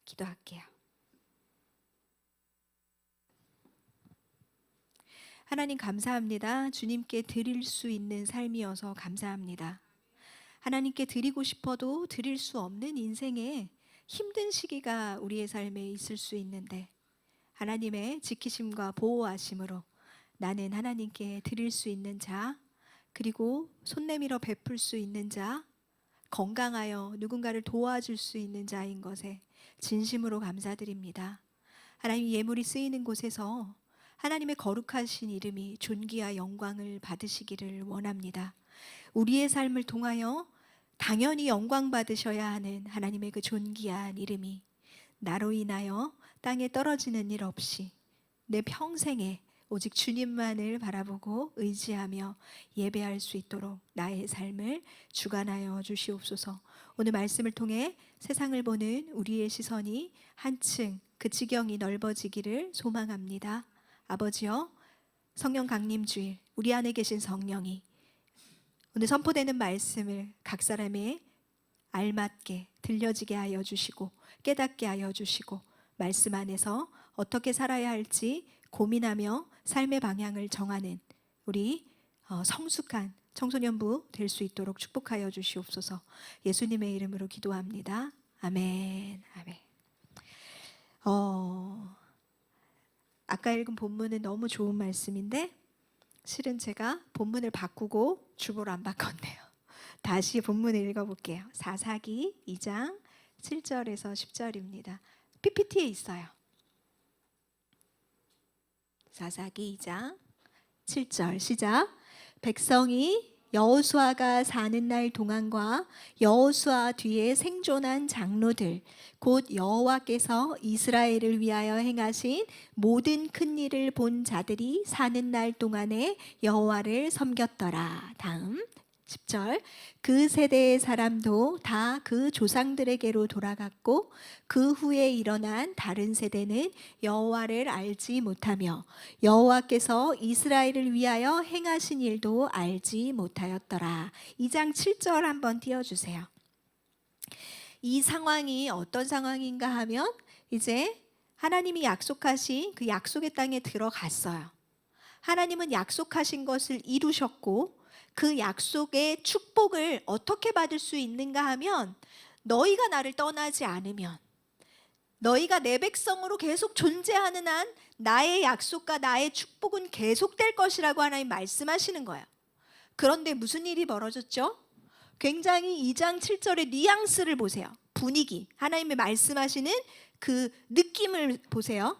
기도할게요. 하나님 감사합니다. 주님께 드릴 수 있는 삶이어서 감사합니다. 하나님께 드리고 싶어도 드릴 수 없는 인생에 힘든 시기가 우리의 삶에 있을 수 있는데 하나님의 지키심과 보호하심으로 나는 하나님께 드릴 수 있는 자, 그리고 손 내밀어 베풀 수 있는 자, 건강하여 누군가를 도와줄 수 있는 자인 것에 진심으로 감사드립니다. 하나님, 예물이 쓰이는 곳에서 하나님의 거룩하신 이름이 존귀와 영광을 받으시기를 원합니다. 우리의 삶을 통하여 당연히 영광 받으셔야 하는 하나님의 그 존귀한 이름이 나로 인하여 땅에 떨어지는 일 없이 내 평생에 오직 주님만을 바라보고 의지하며 예배할 수 있도록 나의 삶을 주관하여 주시옵소서. 오늘 말씀을 통해 세상을 보는 우리의 시선이 한층 그 지경이 넓어지기를 소망합니다. 아버지여, 성령 강림 주일, 우리 안에 계신 성령이 오늘 선포되는 말씀을 각 사람의 알맞게 들려지게 하여 주시고 깨닫게 하여 주시고 말씀 안에서 어떻게 살아야 할지 고민하며 삶의 방향을 정하는 우리 성숙한 청소년부 될 수 있도록 축복하여 주시옵소서. 예수님의 이름으로 기도합니다. 아멘. 아멘. 아까 읽은 본문은 너무 좋은 말씀인데 실은 제가 본문을 바꾸고 주보를 안 바꿨네요. 다시 본문을 읽어볼게요. 사사기 2장 7절에서 10절입니다. PPT에 있어요. 사사기 2장 7절 시작. 백성이 여호수아가 사는 날 동안과 여호수아 뒤에 생존한 장로들 곧 여호와께서 이스라엘을 위하여 행하신 모든 큰 일을 본 자들이 사는 날 동안에 여호와를 섬겼더라. 다음 10절. 그 세대의 사람도 다 그 조상들에게로 돌아갔고 그 후에 일어난 다른 세대는 여호와를 알지 못하며 여호와께서 이스라엘을 위하여 행하신 일도 알지 못하였더라. 2장 7절 한번 띄워주세요. 이 상황이 어떤 상황인가 하면 이제 하나님이 약속하신 그 약속의 땅에 들어갔어요. 하나님은 약속하신 것을 이루셨고 그 약속의 축복을 어떻게 받을 수 있는가 하면 너희가 나를 떠나지 않으면, 너희가 내 백성으로 계속 존재하는 한 나의 약속과 나의 축복은 계속될 것이라고 하나님 말씀하시는 거예요. 그런데 무슨 일이 벌어졌죠? 굉장히 2장 7절의 뉘앙스를 보세요. 분위기, 하나님의 말씀하시는 그 느낌을 보세요.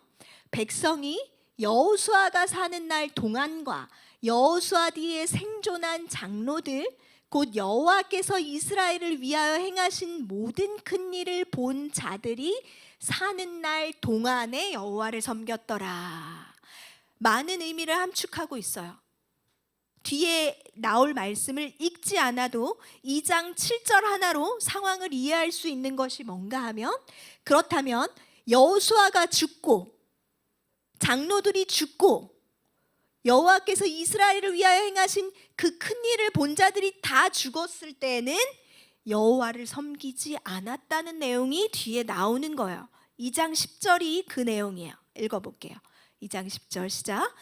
백성이 여호수아가 사는 날 동안과 여호수아 뒤에 생존한 장로들 곧 여호와께서 이스라엘을 위하여 행하신 모든 큰 일을 본 자들이 사는 날 동안에 여호와를 섬겼더라. 많은 의미를 함축하고 있어요. 뒤에 나올 말씀을 읽지 않아도 2장 7절 하나로 상황을 이해할 수 있는 것이 뭔가 하면, 그렇다면 여호수아가 죽고 장로들이 죽고 여호와께서 이스라엘을 위하여 행하신 그 큰 일을 본 자들이 다 죽었을 때는 여호와를 섬기지 않았다는 내용이 뒤에 나오는 거예요. 2장 10절이 그 내용이에요. 읽어볼게요. 2장 10절 시작.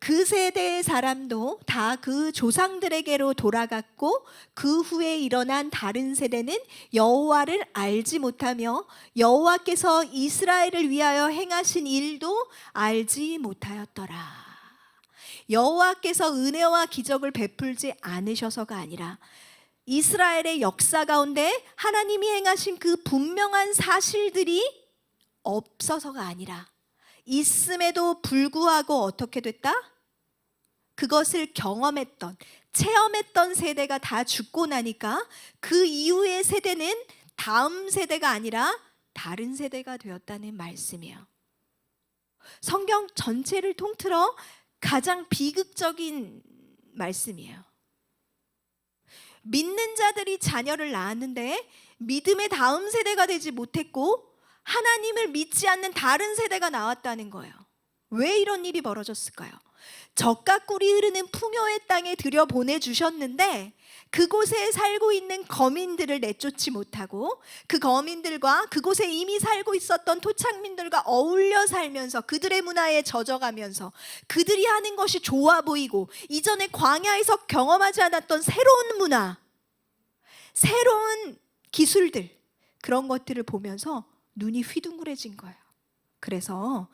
그 세대의 사람도 다 그 조상들에게로 돌아갔고 그 후에 일어난 다른 세대는 여호와를 알지 못하며 여호와께서 이스라엘을 위하여 행하신 일도 알지 못하였더라. 여호와께서 은혜와 기적을 베풀지 않으셔서가 아니라 이스라엘의 역사 가운데 하나님이 행하신 그 분명한 사실들이 없어서가 아니라 있음에도 불구하고 어떻게 됐다? 그것을 경험했던, 체험했던 세대가 다 죽고 나니까 그 이후의 세대는 다음 세대가 아니라 다른 세대가 되었다는 말씀이에요. 성경 전체를 통틀어 가장 비극적인 말씀이에요. 믿는 자들이 자녀를 낳았는데 믿음의 다음 세대가 되지 못했고 하나님을 믿지 않는 다른 세대가 나왔다는 거예요. 왜 이런 일이 벌어졌을까요? 젖과 꿀이 흐르는 풍요의 땅에 들여보내주셨는데 그곳에 살고 있는 거민들을 내쫓지 못하고 그 거민들과 그곳에 이미 살고 있었던 토착민들과 어울려 살면서 그들의 문화에 젖어가면서 그들이 하는 것이 좋아 보이고 이전에 광야에서 경험하지 않았던 새로운 문화, 새로운 기술들, 그런 것들을 보면서 눈이 휘둥그레진 거예요. 그래서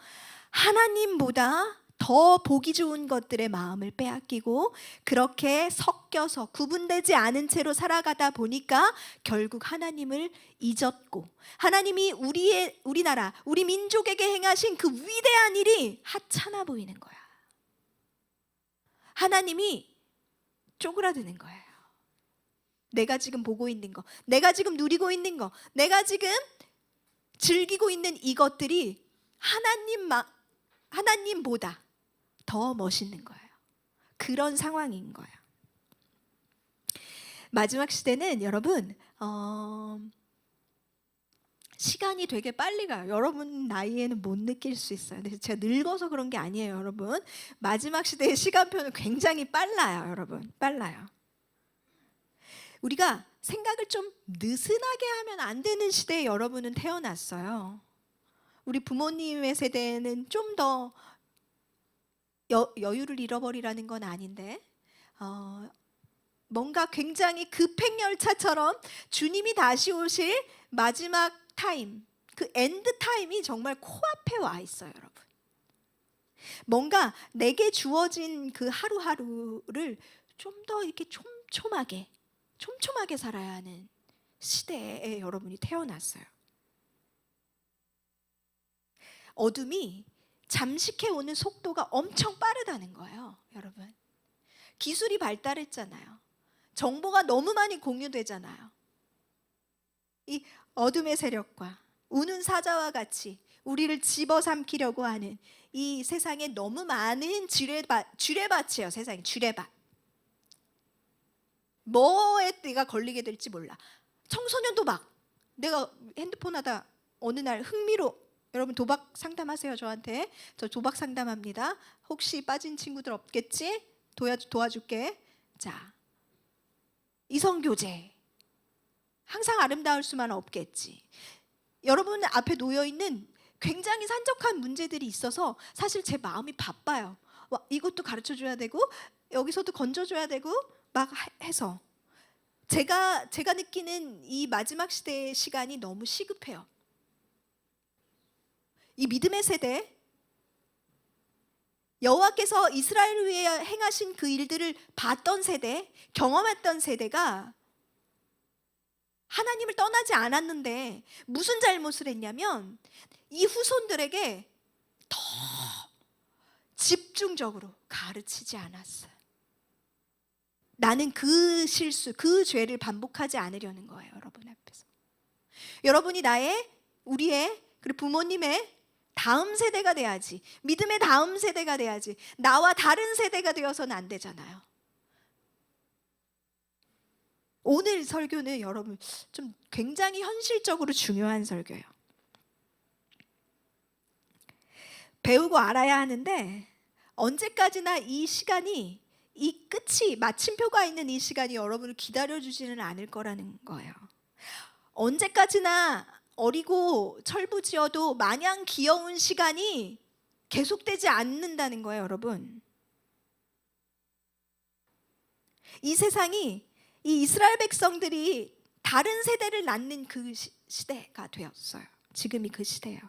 하나님보다 더 보기 좋은 것들의 마음을 빼앗기고 그렇게 섞여서 구분되지 않은 채로 살아가다 보니까 결국 하나님을 잊었고, 하나님이 우리나라, 우리 민족에게 행하신 그 위대한 일이 하찮아 보이는 거야. 하나님이 쪼그라드는 거예요. 내가 지금 보고 있는 거, 내가 지금 누리고 있는 거, 내가 지금 즐기고 있는 이것들이 하나님보다 더 멋있는 거예요. 그런 상황인 거예요. 마지막 시대는 여러분 시간이 되게 빨리 가요. 여러분 나이에는 못 느낄 수 있어요. 근데 제가 늙어서 그런 게 아니에요, 여러분. 마지막 시대의 시간표는 굉장히 빨라요, 여러분. 빨라요. 우리가 생각을 좀 느슨하게 하면 안 되는 시대에 여러분은 태어났어요. 우리 부모님의 세대는 좀 더 여유를 잃어버리라는 건 아닌데 뭔가 굉장히 급행열차처럼 주님이 다시 오실 마지막 타임, 그 엔드 타임이 정말 코앞에 와 있어요, 여러분. 뭔가 내게 주어진 그 하루하루를 좀 더 이렇게 촘촘하게 살아야 하는 시대에 여러분이 태어났어요. 어둠이 잠식해 오는 속도가 엄청 빠르다는 거예요, 여러분. 기술이 발달했잖아요. 정보가 너무 많이 공유되잖아요. 이 어둠의 세력과 우는 사자와 같이 우리를 집어삼키려고 하는 이 세상에 너무 많은 주례밭이에요. 세상에 주례밭. 뭐에 내가 걸리게 될지 몰라. 청소년 도박. 내가 핸드폰 하다 어느 날 흥미로, 여러분 도박 상담하세요. 저한테. 저 도박 상담합니다. 혹시 빠진 친구들 없겠지? 도와줄게. 자, 이성교제. 항상 아름다울 수만 없겠지. 여러분 앞에 놓여있는 굉장히 산적한 문제들이 있어서 사실 제 마음이 바빠요. 이것도 가르쳐줘야 되고 여기서도 건져줘야 되고 막 해서 제가 느끼는 이 마지막 시대의 시간이 너무 시급해요. 이 믿음의 세대, 여호와께서 이스라엘을 위해 행하신 그 일들을 봤던 세대, 경험했던 세대가 하나님을 떠나지 않았는데 무슨 잘못을 했냐면 이 후손들에게 더 집중적으로 가르치지 않았어요. 나는 그 실수, 그 죄를 반복하지 않으려는 거예요, 여러분 앞에서. 여러분이 우리의, 그리고 부모님의 다음 세대가 돼야지, 믿음의 다음 세대가 돼야지, 나와 다른 세대가 되어서는 안 되잖아요. 오늘 설교는 여러분 좀 굉장히 현실적으로 중요한 설교예요. 배우고 알아야 하는데 언제까지나 이 시간이, 이 끝이, 마침표가 있는 이 시간이 여러분을 기다려주지는 않을 거라는 거예요. 언제까지나 어리고 철부지어도 마냥 귀여운 시간이 계속되지 않는다는 거예요, 여러분. 이 세상이, 이 이스라엘 백성들이 다른 세대를 낳는 그 시대가 되었어요. 지금이 그 시대예요.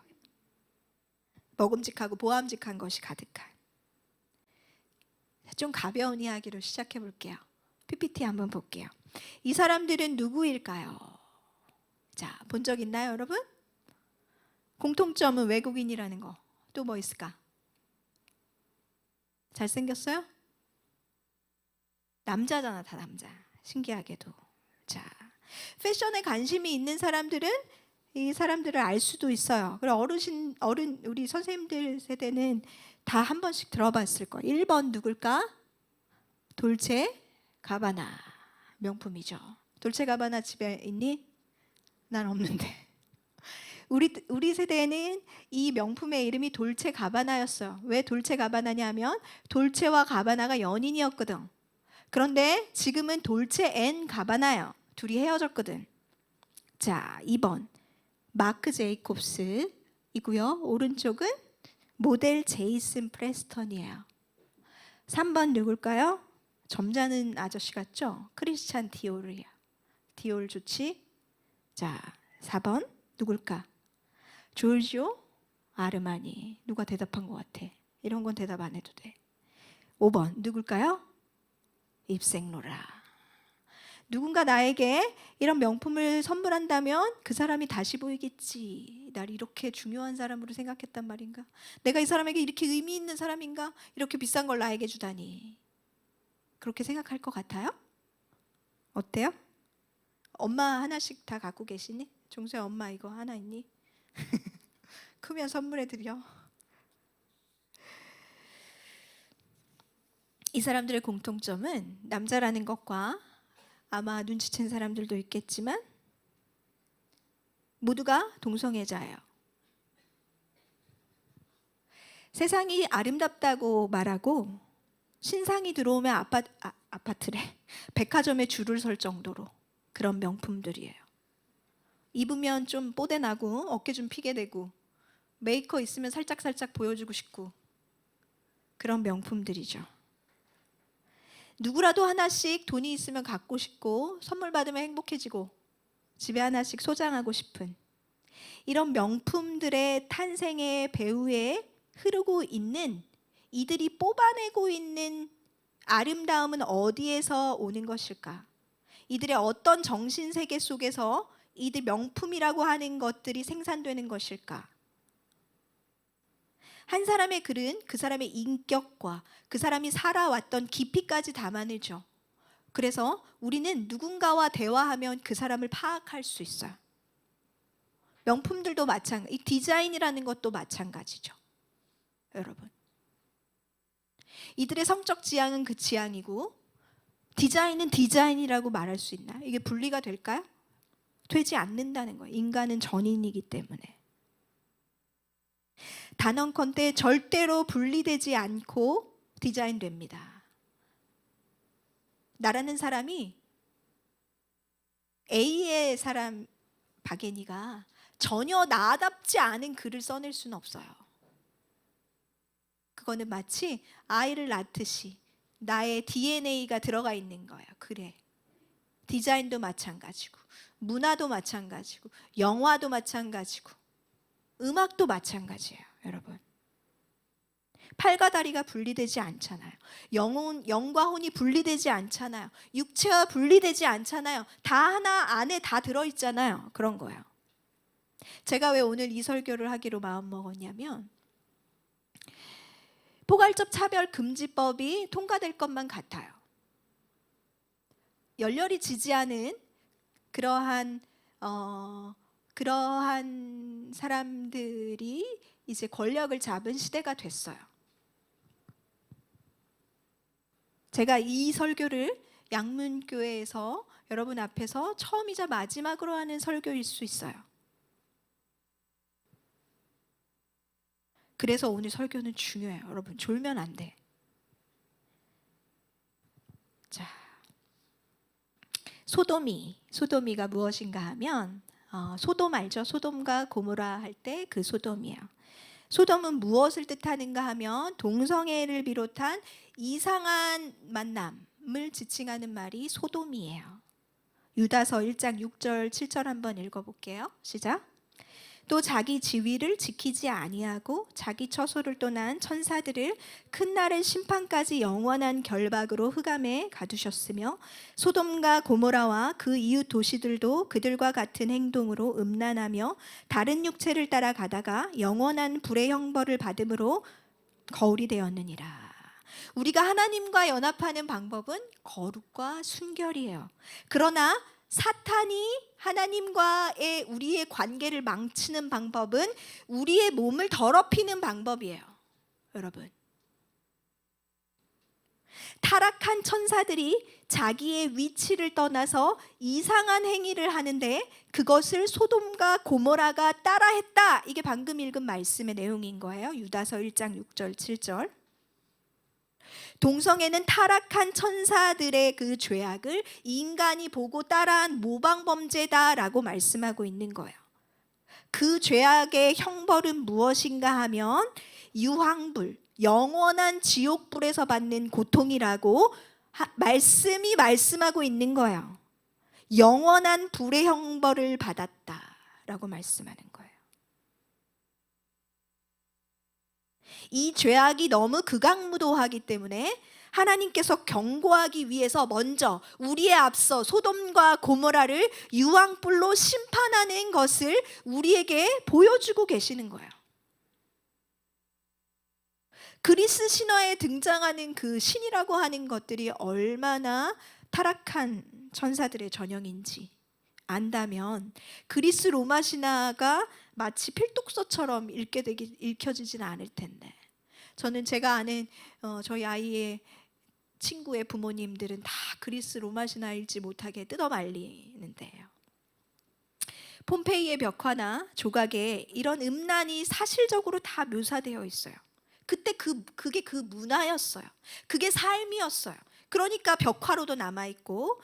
먹음직하고 보암직한 것이 가득한. 좀 가벼운 이야기로 시작해 볼게요. PPT 한번 볼게요. 이 사람들은 누구일까요? 자, 본 적 있나요, 여러분? 공통점은 외국인이라는 거. 또 뭐 있을까? 잘생겼어요? 남자잖아, 다 남자. 신기하게도. 자, 패션에 관심이 있는 사람들은 이 사람들을 알 수도 있어요. 그리고 우리 선생님들 세대는 다 한 번씩 들어봤을 거예요. 1번 누굴까? 돌체 가바나. 명품이죠. 돌체 가바나 집에 있니? 난 없는데. 우리 세대에는 이 명품의 이름이 돌체 가바나였어요. 왜 돌체 가바나냐면 돌체와 가바나가 연인이었거든. 그런데 지금은 돌체 앤 가바나요. 둘이 헤어졌거든. 자, 2번 마크 제이콥스이고요. 오른쪽은 모델 제이슨 프레스턴이에요. 3번 누굴까요? 점잖은 아저씨 같죠? 크리스찬 디올이야. 디올 좋지? 자, 4번 누굴까? 조르지오 아르마니. 누가 대답한 것 같아? 이런 건 대답 안 해도 돼. 5번 누굴까요? 입생로라. 누군가 나에게 이런 명품을 선물한다면 그 사람이 다시 보이겠지. 날 이렇게 중요한 사람으로 생각했단 말인가? 내가 이 사람에게 이렇게 의미 있는 사람인가? 이렇게 비싼 걸 나에게 주다니. 그렇게 생각할 것 같아요? 어때요? 엄마 하나씩 다 갖고 계시니? 종수야, 엄마 이거 하나 있니? 크면 선물해 드려. 이 사람들의 공통점은 남자라는 것과 아마 눈치챈 사람들도 있겠지만 모두가 동성애자예요. 세상이 아름답다고 말하고 신상이 들어오면 아파트래. 백화점에 줄을 설 정도로 그런 명품들이에요. 입으면 좀 뽀대나고 어깨 좀 피게 되고 메이커 있으면 살짝 보여주고 싶고 그런 명품들이죠. 누구라도 하나씩 돈이 있으면 갖고 싶고 선물 받으면 행복해지고 집에 하나씩 소장하고 싶은 이런 명품들의 탄생의 배후에 흐르고 있는 이들이 뽑아내고 있는 아름다움은 어디에서 오는 것일까? 이들의 어떤 정신세계 속에서 이들 명품이라고 하는 것들이 생산되는 것일까? 한 사람의 글은 그 사람의 인격과 그 사람이 살아왔던 깊이까지 담아내죠. 그래서 우리는 누군가와 대화하면 그 사람을 파악할 수 있어요. 명품들도 마찬가지, 이 디자인이라는 것도 마찬가지죠. 여러분, 이들의 성적 지향은 그 지향이고 디자인은 디자인이라고 말할 수 있나요? 이게 분리가 될까요? 되지 않는다는 거예요. 인간은 전인이기 때문에. 단언컨대 절대로 분리되지 않고 디자인됩니다. 나라는 사람이 A의 사람 박예니가 전혀 나답지 않은 글을 써낼 수는 없어요. 그거는 마치 아이를 낳듯이 나의 DNA가 들어가 있는 거예요. 그래. 디자인도 마찬가지고 문화도 마찬가지고 영화도 마찬가지고 음악도 마찬가지예요. 여러분, 팔과 다리가 분리되지 않잖아요. 영과 혼이 분리되지 않잖아요. 육체와 분리되지 않잖아요. 다 하나 안에 다 들어있잖아요. 그런 거예요. 제가 왜 오늘 이 설교를 하기로 마음먹었냐면 포괄적 차별 금지법이 통과될 것만 같아요. 열렬히 지지하는 그러한 사람들이 이제 권력을 잡은 시대가 됐어요. 제가 이 설교를 양문교회에서 여러분 앞에서 처음이자 마지막으로 하는 설교일 수 있어요. 그래서 오늘 설교는 중요해요. 여러분, 졸면 안 돼. 자, 소도미가 무엇인가 하면 소돔 알죠? 소돔과 고모라 할 때 그 소돔이에요. 소돔은 무엇을 뜻하는가 하면 동성애를 비롯한 이상한 만남을 지칭하는 말이 소돔이에요. 유다서 1장 6절 7절 한번 읽어볼게요. 시작. 또 자기 지위를 지키지 아니하고 자기 처소를 떠난 천사들을 큰 날의 심판까지 영원한 결박으로 흑암에 가두셨으며 소돔과 고모라와 그 이웃 도시들도 그들과 같은 행동으로 음란하며 다른 육체를 따라 가다가 영원한 불의 형벌을 받음으로 거울이 되었느니라. 우리가 하나님과 연합하는 방법은 거룩과 순결이에요. 그러나 사탄이 하나님과의 우리의 관계를 망치는 방법은 우리의 몸을 더럽히는 방법이에요. 여러분, 타락한 천사들이 자기의 위치를 떠나서 이상한 행위를 하는데 그것을 소돔과 고모라가 따라했다. 이게 방금 읽은 말씀의 내용인 거예요. 유다서 1장 6절 7절. 동성애는 타락한 천사들의 그 죄악을 인간이 보고 따라한 모방 범죄다라고 말씀하고 있는 거예요. 그 죄악의 형벌은 무엇인가 하면 유황불, 영원한 지옥불에서 받는 고통이라고 말씀이 말씀하고 있는 거예요. 영원한 불의 형벌을 받았다라고 말씀하는 거예요. 이 죄악이 너무 극악무도하기 때문에 하나님께서 경고하기 위해서 먼저 우리에 앞서 소돔과 고모라를 유황불로 심판하는 것을 우리에게 보여주고 계시는 거예요. 그리스 신화에 등장하는 그 신이라고 하는 것들이 얼마나 타락한 천사들의 전형인지 안다면 그리스 로마 신화가 마치 필독서처럼 읽혀지지는 않을 텐데, 저는 제가 아는 저희 아이의 친구의 부모님들은 다 그리스 로마 신화 읽지 못하게 뜯어 말리는데요. 폼페이의 벽화나 조각에 이런 음란이 사실적으로 다 묘사되어 있어요. 그때 그게 그 문화였어요. 그게 삶이었어요. 그러니까 벽화로도 남아있고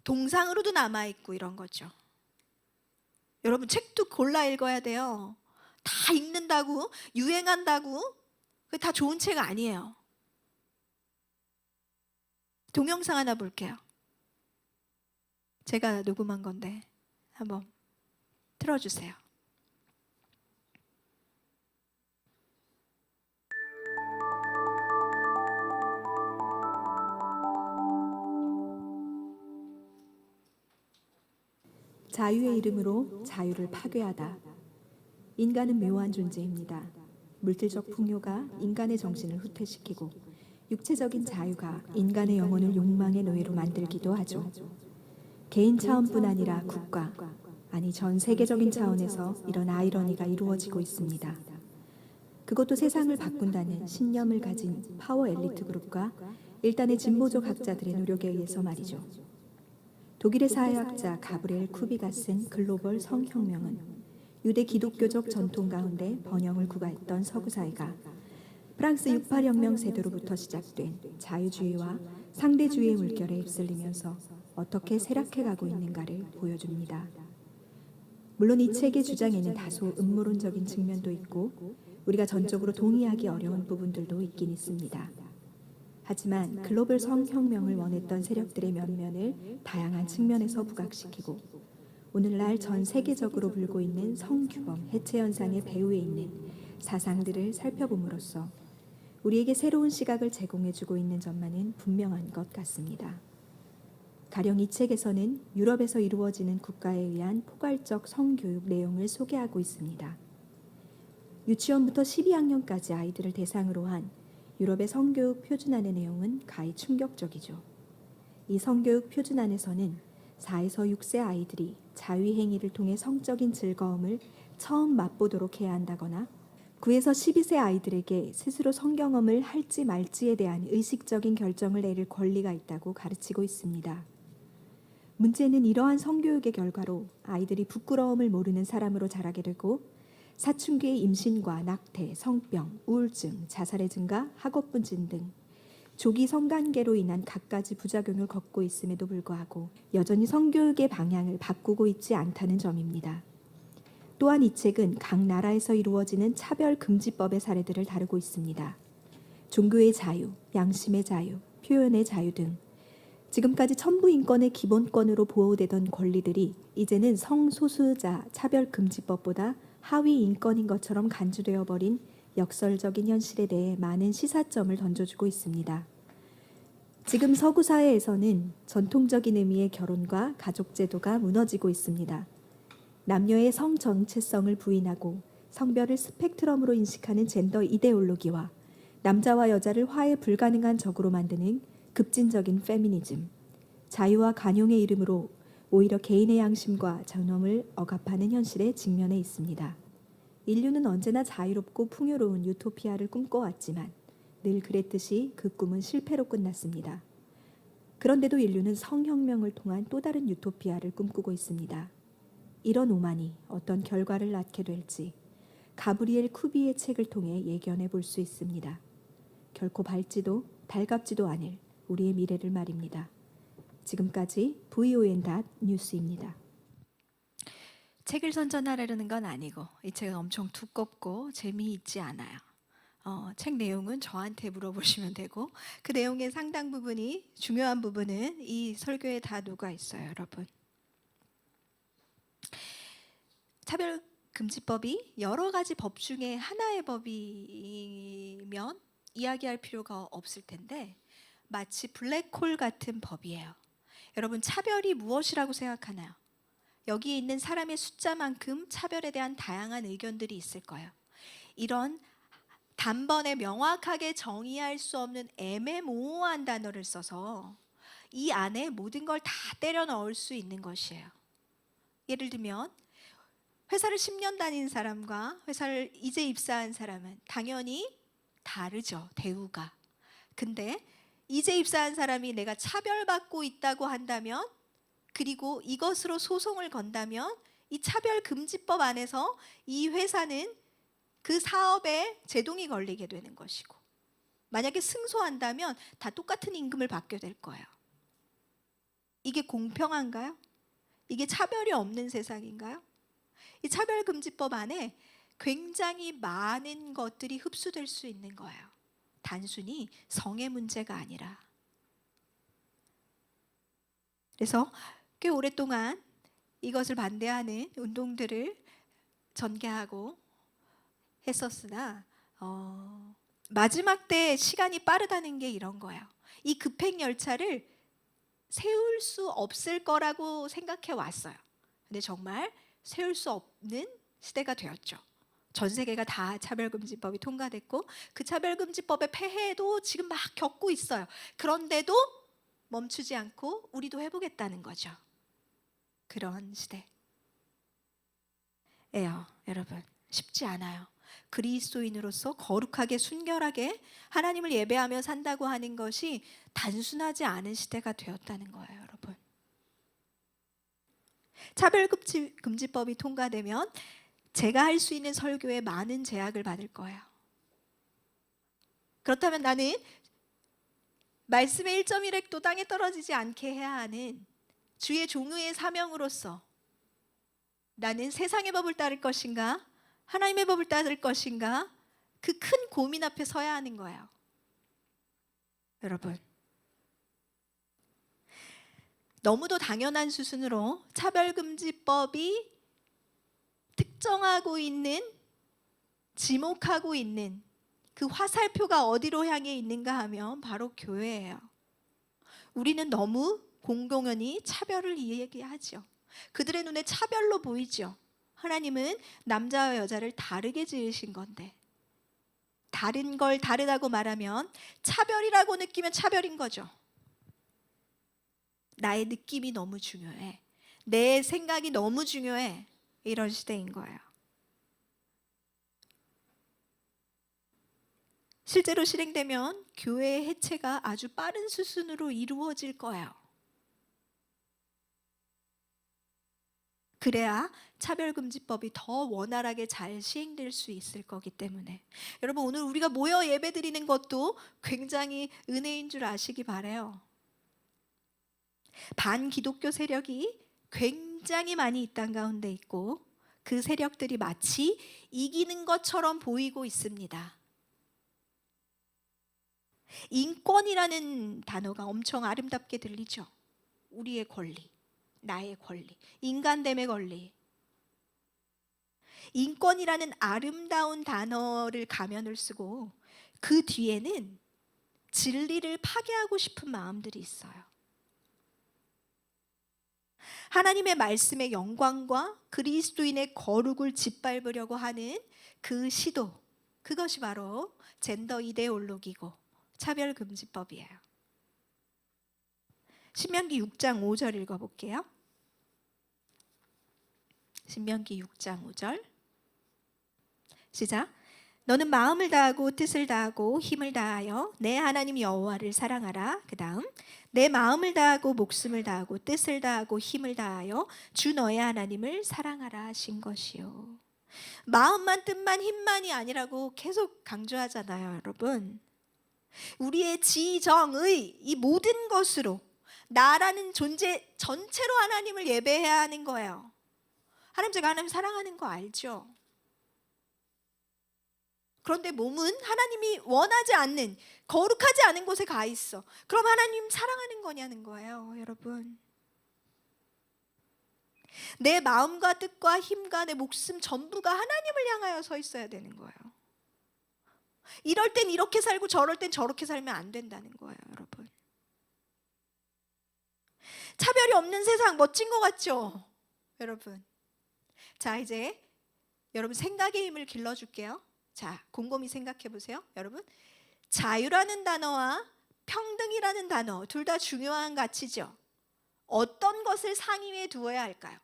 동상으로도 남아있고 이런 거죠. 여러분, 책도 골라 읽어야 돼요. 다 읽는다고, 유행한다고, 그게 다 좋은 책 아니에요. 동영상 하나 볼게요. 제가 녹음한 건데 한번 틀어주세요. 자유의 이름으로 자유를 파괴하다. 인간은 묘한 존재입니다. 물질적 풍요가 인간의 정신을 후퇴시키고 육체적인 자유가 인간의 영혼을 욕망의 노예로 만들기도 하죠. 개인 차원뿐 아니라 국가, 아니 전 세계적인 차원에서 이런 아이러니가 이루어지고 있습니다. 그것도 세상을 바꾼다는 신념을 가진 파워 엘리트 그룹과 일단의 진보적 학자들의 노력에 의해서 말이죠. 독일의 사회학자 가브리엘 쿠비가 쓴 글로벌 성혁명은 유대 기독교적 전통 가운데 번영을 구가했던 서구사회가 프랑스 68혁명 세대로부터 시작된 자유주의와 상대주의의 물결에 휩쓸리면서 어떻게 쇠락해가고 있는가를 보여줍니다. 물론 이 책의 주장에는 다소 음모론적인 측면도 있고 우리가 전적으로 동의하기 어려운 부분들도 있긴 있습니다. 하지만 글로벌 성혁명을 원했던 세력들의 면면을 다양한 측면에서 부각시키고 오늘날 전 세계적으로 불고 있는 성규범 해체 현상의 배후에 있는 사상들을 살펴봄으로써 우리에게 새로운 시각을 제공해주고 있는 점만은 분명한 것 같습니다. 가령 이 책에서는 유럽에서 이루어지는 국가에 의한 포괄적 성교육 내용을 소개하고 있습니다. 유치원부터 12학년까지 아이들을 대상으로 한 유럽의 성교육 표준안의 내용은 가히 충격적이죠. 이 성교육 표준안에서는 4에서 6세 아이들이 자위행위를 통해 성적인 즐거움을 처음 맛보도록 해야 한다거나 9에서 12세 아이들에게 스스로 성경험을 할지 말지에 대한 의식적인 결정을 내릴 권리가 있다고 가르치고 있습니다. 문제는 이러한 성교육의 결과로 아이들이 부끄러움을 모르는 사람으로 자라게 되고 사춘기의 임신과 낙태, 성병, 우울증, 자살의 증가, 학업분진 등 조기 성관계로 인한 갖가지 부작용을 겪고 있음에도 불구하고 여전히 성교육의 방향을 바꾸고 있지 않다는 점입니다. 또한 이 책은 각 나라에서 이루어지는 차별금지법의 사례들을 다루고 있습니다. 종교의 자유, 양심의 자유, 표현의 자유 등 지금까지 천부인권의 기본권으로 보호되던 권리들이 이제는 성소수자 차별금지법보다 하위 인권인 것처럼 간주되어 버린 역설적인 현실에 대해 많은 시사점을 던져주고 있습니다. 지금 서구 사회에서는 전통적인 의미의 결혼과 가족 제도가 무너지고 있습니다. 남녀의 성 정체성을 부인하고 성별을 스펙트럼으로 인식하는 젠더 이데올로기와 남자와 여자를 화해 불가능한 적으로 만드는 급진적인 페미니즘, 자유와 관용의 이름으로 오히려 개인의 양심과 존엄을 억압하는 현실에 직면해 있습니다. 인류는 언제나 자유롭고 풍요로운 유토피아를 꿈꿔왔지만 늘 그랬듯이 그 꿈은 실패로 끝났습니다. 그런데도 인류는 성혁명을 통한 또 다른 유토피아를 꿈꾸고 있습니다. 이런 오만이 어떤 결과를 낳게 될지 가브리엘 쿠비의 책을 통해 예견해 볼 수 있습니다. 결코 밝지도 달갑지도 않을 우리의 미래를 말입니다. 지금까지 VON.News입니다. 책을 선전하려는 건 아니고 이 책은 엄청 두껍고 재미있지 않아요. 책 내용은 저한테 물어보시면 되고 그 내용의 상당 부분이 중요한 부분은 이 설교에 다 녹아 있어요, 여러분. 차별금지법이 여러 가지 법 중에 하나의 법이면 이야기할 필요가 없을 텐데 마치 블랙홀 같은 법이에요. 여러분, 차별이 무엇이라고 생각하나요? 여기에 있는 사람의 숫자만큼 차별에 대한 다양한 의견들이 있을 거예요. 이런 단번에 명확하게 정의할 수 없는 애매모호한 단어를 써서 이 안에 모든 걸 다 때려 넣을 수 있는 것이에요. 예를 들면 회사를 10년 다닌 사람과 회사를 이제 입사한 사람은 당연히 다르죠, 대우가. 근데 이제 입사한 사람이 내가 차별받고 있다고 한다면, 그리고 이것으로 소송을 건다면 이 차별금지법 안에서 이 회사는 그 사업에 제동이 걸리게 되는 것이고, 만약에 승소한다면 다 똑같은 임금을 받게 될 거예요. 이게 공평한가요? 이게 차별이 없는 세상인가요? 이 차별금지법 안에 굉장히 많은 것들이 흡수될 수 있는 거예요. 단순히 성의 문제가 아니라. 그래서 꽤 오랫동안 이것을 반대하는 운동들을 전개하고 했었으나 마지막 때 시간이 빠르다는 게 이런 거예요. 이 급행 열차를 세울 수 없을 거라고 생각해 왔어요. 근데 정말 세울 수 없는 시대가 되었죠. 전 세계가 다 차별금지법이 통과됐고 그 차별금지법의 폐해도 지금 막 겪고 있어요. 그런데도 멈추지 않고 우리도 해보겠다는 거죠. 그런 시대예요, 여러분. 쉽지 않아요. 그리스도인으로서 거룩하게 순결하게 하나님을 예배하며 산다고 하는 것이 단순하지 않은 시대가 되었다는 거예요, 여러분. 차별금지법이 통과되면 제가 할 수 있는 설교에 많은 제약을 받을 거예요. 그렇다면 나는 말씀의 1.1획도 땅에 떨어지지 않게 해야 하는 주의 종의 사명으로서 나는 세상의 법을 따를 것인가 하나님의 법을 따를 것인가, 그 큰 고민 앞에 서야 하는 거예요, 여러분. 너무도 당연한 수순으로 차별금지법이 특정하고 있는, 지목하고 있는 그 화살표가 어디로 향해 있는가 하면 바로 교회예요. 우리는 너무 공공연히 차별을 이야기하죠. 그들의 눈에 차별로 보이죠. 하나님은 남자와 여자를 다르게 지으신 건데, 다른 걸 다르다고 말하면 차별이라고 느끼면 차별인 거죠. 나의 느낌이 너무 중요해, 내 생각이 너무 중요해, 이런 시대인 거예요. 실제로 실행되면 교회의 해체가 아주 빠른 수순으로 이루어질 거예요. 그래야 차별금지법이 더 원활하게 잘 시행될 수 있을 거기 때문에 여러분, 오늘 우리가 모여 예배드리는 것도 굉장히 은혜인 줄 아시기 바라요. 반기독교 세력이 굉장히 많이 이 땅 가운데 있고 그 세력들이 마치 이기는 것처럼 보이고 있습니다. 인권이라는 단어가 엄청 아름답게 들리죠. 우리의 권리, 나의 권리, 인간됨의 권리. 인권이라는 아름다운 단어를 가면을 쓰고 그 뒤에는 진리를 파괴하고 싶은 마음들이 있어요. 하나님의 말씀의 영광과 그리스도인의 거룩을 짓밟으려고 하는 그 시도, 그것이 바로 젠더 이데올로기고 차별금지법이에요. 신명기 6장 5절 읽어볼게요. 신명기 6장 5절 시작. 너는 마음을 다하고 뜻을 다하고 힘을 다하여 내 하나님 여호와를 사랑하라. 그 다음 내 마음을 다하고 목숨을 다하고 뜻을 다하고 힘을 다하여 주 너의 하나님을 사랑하라 하신 것이요. 마음만 뜻만 힘만이 아니라고 계속 강조하잖아요, 여러분. 우리의 지정의 이 모든 것으로 나라는 존재 전체로 하나님을 예배해야 하는 거예요. 하나님, 제가 하나님 사랑하는 거 알죠? 그런데 몸은 하나님이 원하지 않는, 거룩하지 않은 곳에 가 있어. 그럼 하나님 사랑하는 거냐는 거예요, 여러분. 내 마음과 뜻과 힘과 내 목숨 전부가 하나님을 향하여 서 있어야 되는 거예요. 이럴 땐 이렇게 살고 저럴 땐 저렇게 살면 안 된다는 거예요, 여러분. 차별이 없는 세상 멋진 것 같죠, 여러분? 자, 이제 여러분 생각의 힘을 길러줄게요. 자, 곰곰이 생각해 보세요, 여러분. 자유라는 단어와 평등이라는 단어 둘 다 중요한 가치죠. 어떤 것을 상위에 두어야 할까요?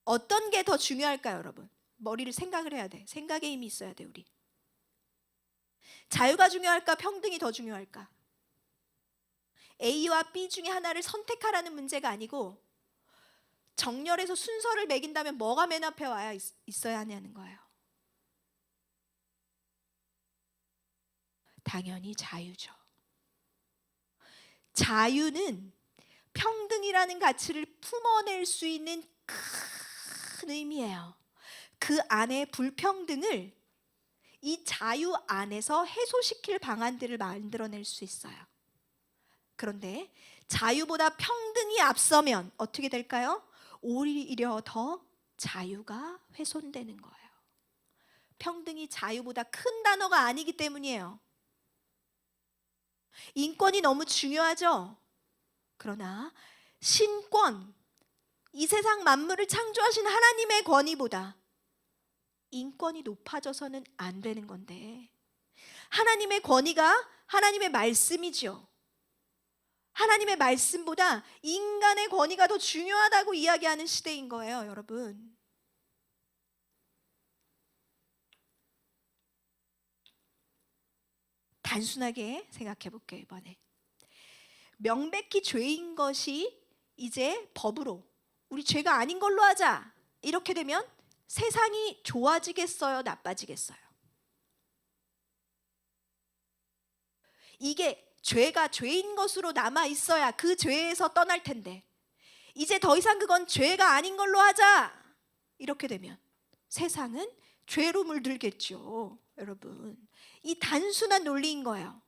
어떤 게 더 중요할까요, 여러분? 머리를 생각을 해야 돼. 생각의 힘이 있어야 돼, 우리. 자유가 중요할까, 평등이 더 중요할까? A와 B 중에 하나를 선택하라는 문제가 아니고 정렬해서 순서를 매긴다면 뭐가 맨 앞에 와야 있어야 하냐는 거예요. 당연히 자유죠. 자유는 평등이라는 가치를 품어낼 수 있는 큰 의미예요. 그 안에 불평등을 이 자유 안에서 해소시킬 방안들을 만들어낼 수 있어요. 그런데 자유보다 평등이 앞서면 어떻게 될까요? 오히려 더 자유가 훼손되는 거예요. 평등이 자유보다 큰 단어가 아니기 때문이에요. 인권이 너무 중요하죠. 그러나 신권, 이 세상 만물을 창조하신 하나님의 권위보다 인권이 높아져서는 안 되는 건데, 하나님의 권위가 하나님의 말씀이죠. 하나님의 말씀보다 인간의 권위가 더 중요하다고 이야기하는 시대인 거예요, 여러분. 단순하게 생각해 볼게요, 이번에. 명백히 죄인 것이 이제 법으로 우리 죄가 아닌 걸로 하자, 이렇게 되면 세상이 좋아지겠어요, 나빠지겠어요? 이게 죄가 죄인 것으로 남아 있어야 그 죄에서 떠날 텐데, 이제 더 이상 그건 죄가 아닌 걸로 하자, 이렇게 되면 세상은 죄로 물들겠죠, 여러분. 이 단순한 논리인 거예요.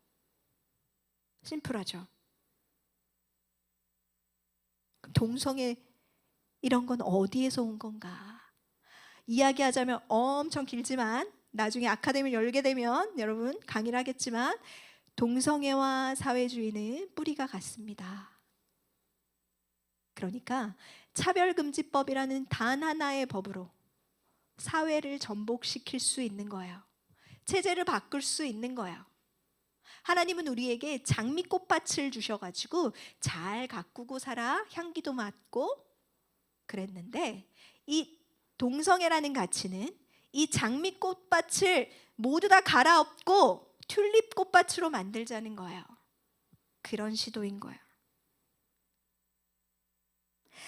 심플하죠. 동성애 이런 건 어디에서 온 건가? 이야기하자면 엄청 길지만 나중에 아카데미를 열게 되면 여러분 강의를 하겠지만, 동성애와 사회주의는 뿌리가 같습니다. 그러니까 차별금지법이라는 단 하나의 법으로 사회를 전복시킬 수 있는 거예요. 체제를 바꿀 수 있는 거예요. 하나님은 우리에게 장미꽃밭을 주셔가지고 잘 가꾸고 살아, 향기도 맡고 그랬는데, 이 동성애라는 가치는 이 장미꽃밭을 모두 다 갈아엎고 튤립 꽃밭으로 만들자는 거예요. 그런 시도인 거예요.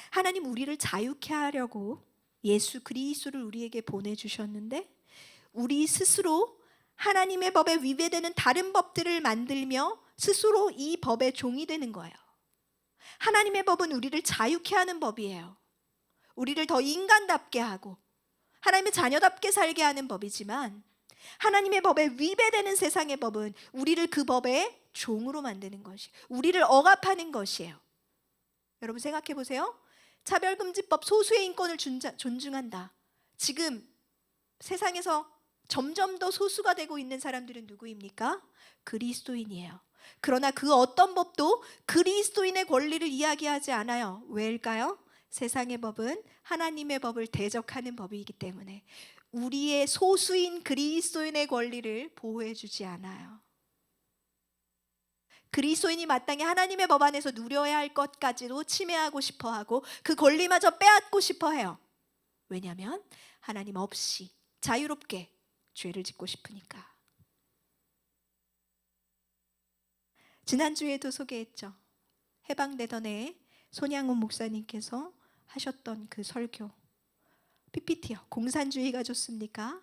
하나님 우리를 자유케 하려고 예수 그리스도를 우리에게 보내주셨는데, 우리 스스로 하나님의 법에 위배되는 다른 법들을 만들며 스스로 이 법의 종이 되는 거예요. 하나님의 법은 우리를 자유케 하는 법이에요. 우리를 더 인간답게 하고 하나님의 자녀답게 살게 하는 법이지만, 하나님의 법에 위배되는 세상의 법은 우리를 그 법의 종으로 만드는 것이, 우리를 억압하는 것이에요. 여러분 생각해 보세요. 차별금지법, 소수의 인권을 존중한다. 지금 세상에서 점점 더 소수가 되고 있는 사람들은 누구입니까? 그리스도인이에요. 그러나 그 어떤 법도 그리스도인의 권리를 이야기하지 않아요. 왜일까요? 세상의 법은 하나님의 법을 대적하는 법이기 때문에 우리의 소수인 그리스도인의 권리를 보호해주지 않아요. 그리스도인이 마땅히 하나님의 법 안에서 누려야 할 것까지도 침해하고 싶어하고 그 권리마저 빼앗고 싶어해요. 왜냐하면 하나님 없이 자유롭게 죄를 짓고 싶으니까. 지난주에도 소개했죠. 해방되던 해에 손양훈 목사님께서 하셨던 그 설교. PPT요. 공산주의가 좋습니까?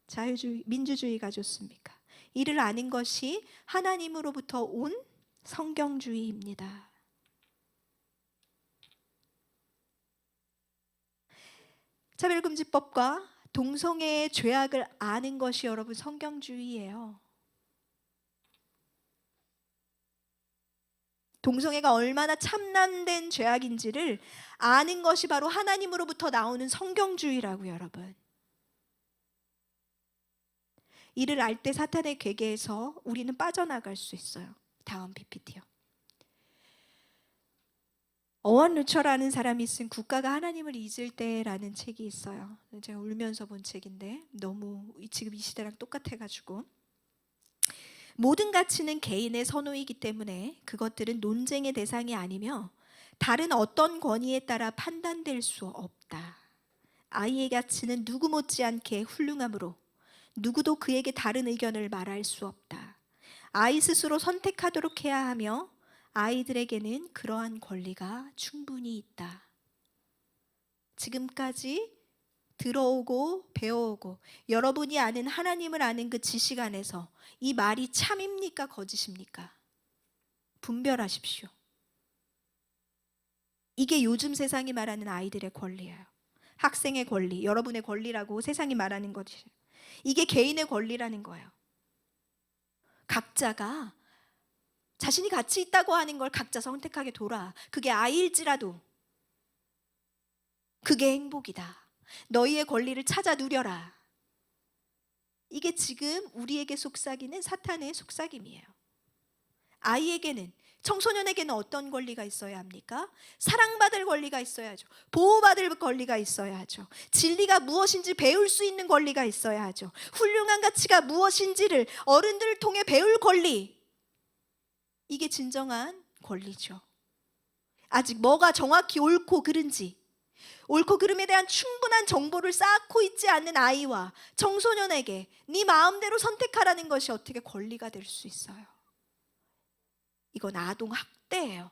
자유주의, 민주주의가 좋습니까? 이를 아는 것이 하나님으로부터 온 성경주의입니다. 차별금지법과 동성애의 죄악을 아는 것이 여러분 성경주의예요. 동성애가 얼마나 참남된 죄악인지를 아는 것이 바로 하나님으로부터 나오는 성경주의라고요, 여러분. 이를 알 때 사탄의 괴계에서 우리는 빠져나갈 수 있어요. 다음 PPT요. 어원 루처라는 사람이 쓴 국가가 하나님을 잊을 때라는 책이 있어요. 제가 울면서 본 책인데 너무 지금 이 시대랑 똑같아가지고, 모든 가치는 개인의 선호이기 때문에 그것들은 논쟁의 대상이 아니며 다른 어떤 권위에 따라 판단될 수 없다. 아이의 가치는 누구 못지않게 훌륭하므로 누구도 그에게 다른 의견을 말할 수 없다. 아이 스스로 선택하도록 해야 하며 아이들에게는 그러한 권리가 충분히 있다. 지금까지 들어오고 배워오고 여러분이 아는 하나님을 아는 그 지식 안에서 이 말이 참입니까 거짓입니까? 분별하십시오. 이게 요즘 세상이 말하는 아이들의 권리예요. 학생의 권리, 여러분의 권리라고 세상이 말하는 것이, 이게 개인의 권리라는 거예요. 각자가 자신이 가치 있다고 하는 걸 각자 선택하게 둬라. 그게 아이일지라도 그게 행복이다. 너희의 권리를 찾아 누려라. 이게 지금 우리에게 속삭이는 사탄의 속삭임이에요. 아이에게는, 청소년에게는 어떤 권리가 있어야 합니까? 사랑받을 권리가 있어야죠. 보호받을 권리가 있어야 하죠. 진리가 무엇인지 배울 수 있는 권리가 있어야 하죠. 훌륭한 가치가 무엇인지를 어른들을 통해 배울 권리. 이게 진정한 권리죠. 아직 뭐가 정확히 옳고 그른지, 옳고 그름에 대한 충분한 정보를 쌓고 있지 않는 아이와 청소년에게 네 마음대로 선택하라는 것이 어떻게 권리가 될 수 있어요? 이건 아동 학대예요.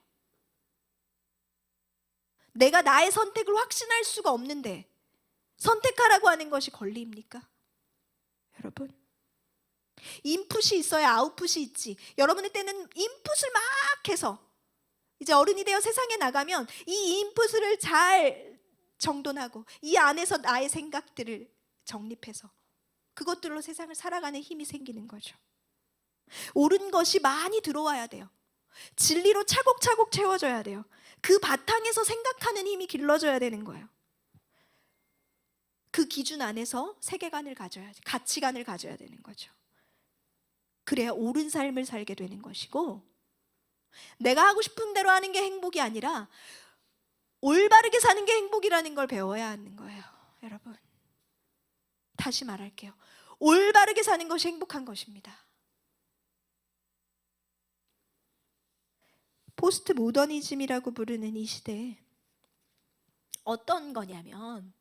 내가 나의 선택을 확신할 수가 없는데 선택하라고 하는 것이 권리입니까? 여러분, 인풋이 있어야 아웃풋이 있지. 여러분의 때는 인풋을 막 해서 이제 어른이 되어 세상에 나가면 이 인풋을 잘 정돈하고 이 안에서 나의 생각들을 정립해서 그것들로 세상을 살아가는 힘이 생기는 거죠. 옳은 것이 많이 들어와야 돼요. 진리로 차곡차곡 채워져야 돼요. 그 바탕에서 생각하는 힘이 길러져야 되는 거예요. 그 기준 안에서 세계관을 가져야지, 가치관을 가져야 되는 거죠. 그래야 옳은 삶을 살게 되는 것이고, 내가 하고 싶은 대로 하는 게 행복이 아니라 올바르게 사는 게 행복이라는 걸 배워야 하는 거예요. 여러분, 다시 말할게요. 올바르게 사는 것이 행복한 것입니다. 포스트 모더니즘이라고 부르는 이 시대에 어떤 거냐면,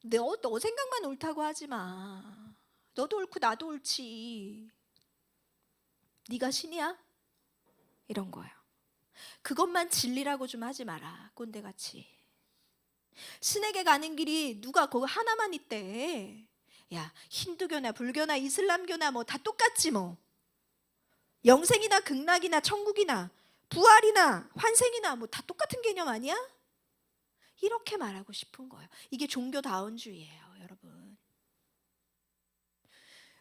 너 생각만 옳다고 하지 마. 너도 옳고 나도 옳지. 네가 신이야? 이런 거예요. 그것만 진리라고 좀 하지 마라. 꼰대같이. 신에게 가는 길이 누가 그거 하나만 있대. 야, 힌두교나 불교나 이슬람교나 뭐 다 똑같지 뭐. 영생이나 극락이나 천국이나 부활이나 환생이나 뭐 다 똑같은 개념 아니야? 이렇게 말하고 싶은 거예요. 이게 종교다운주의예요, 여러분.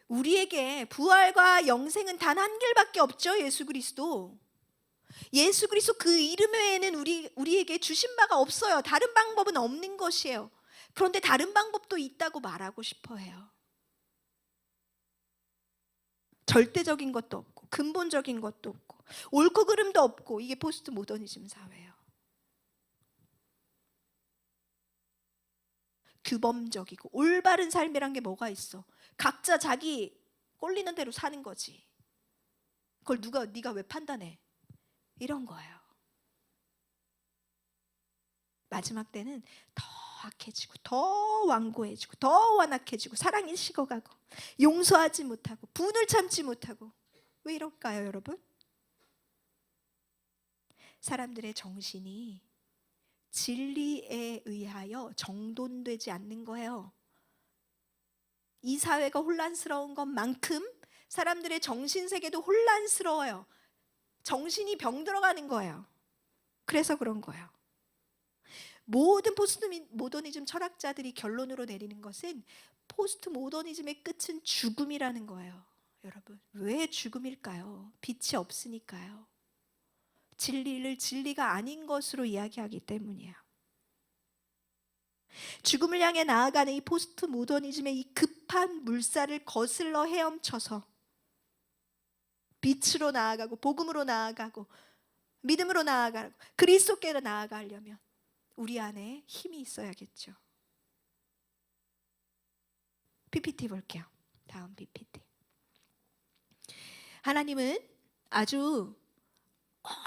우리에게 부활과 영생은 단 한 길밖에 없죠. 예수 그리스도. 예수 그리스도 그 이름 외에는 우리에게 주신 바가 없어요. 다른 방법은 없는 것이에요. 그런데 다른 방법도 있다고 말하고 싶어 해요. 절대적인 것도 없고 근본적인 것도 없고 옳고 그름도 없고, 이게 포스트 모더니즘 사회예요. 규범적이고 올바른 삶이란 게 뭐가 있어? 각자 자기 꼴리는 대로 사는 거지. 그걸 네가 왜 판단해? 이런 거예요. 마지막 때는 더 악해지고 더 완고해지고 더 완악해지고 사랑이 식어가고 용서하지 못하고 분을 참지 못하고. 왜 이럴까요, 여러분? 사람들의 정신이 진리에 의하여 정돈되지 않는 거예요. 이 사회가 혼란스러운 것만큼 사람들의 정신세계도 혼란스러워요. 정신이 병들어가는 거예요. 그래서 그런 거예요. 모든 포스트 모더니즘 철학자들이 결론으로 내리는 것은 포스트 모더니즘의 끝은 죽음이라는 거예요. 여러분, 왜 죽음일까요? 빛이 없으니까요. 진리를 진리가 아닌 것으로 이야기하기 때문이에요. 죽음을 향해 나아가는 이 포스트 모더니즘의 이 급한 물살을 거슬러 헤엄쳐서 빛으로 나아가고 복음으로 나아가고 믿음으로 나아가고 그리스도께로 나아가려면 우리 안에 힘이 있어야겠죠. PPT 볼게요. 다음 PPT. 하나님은 아주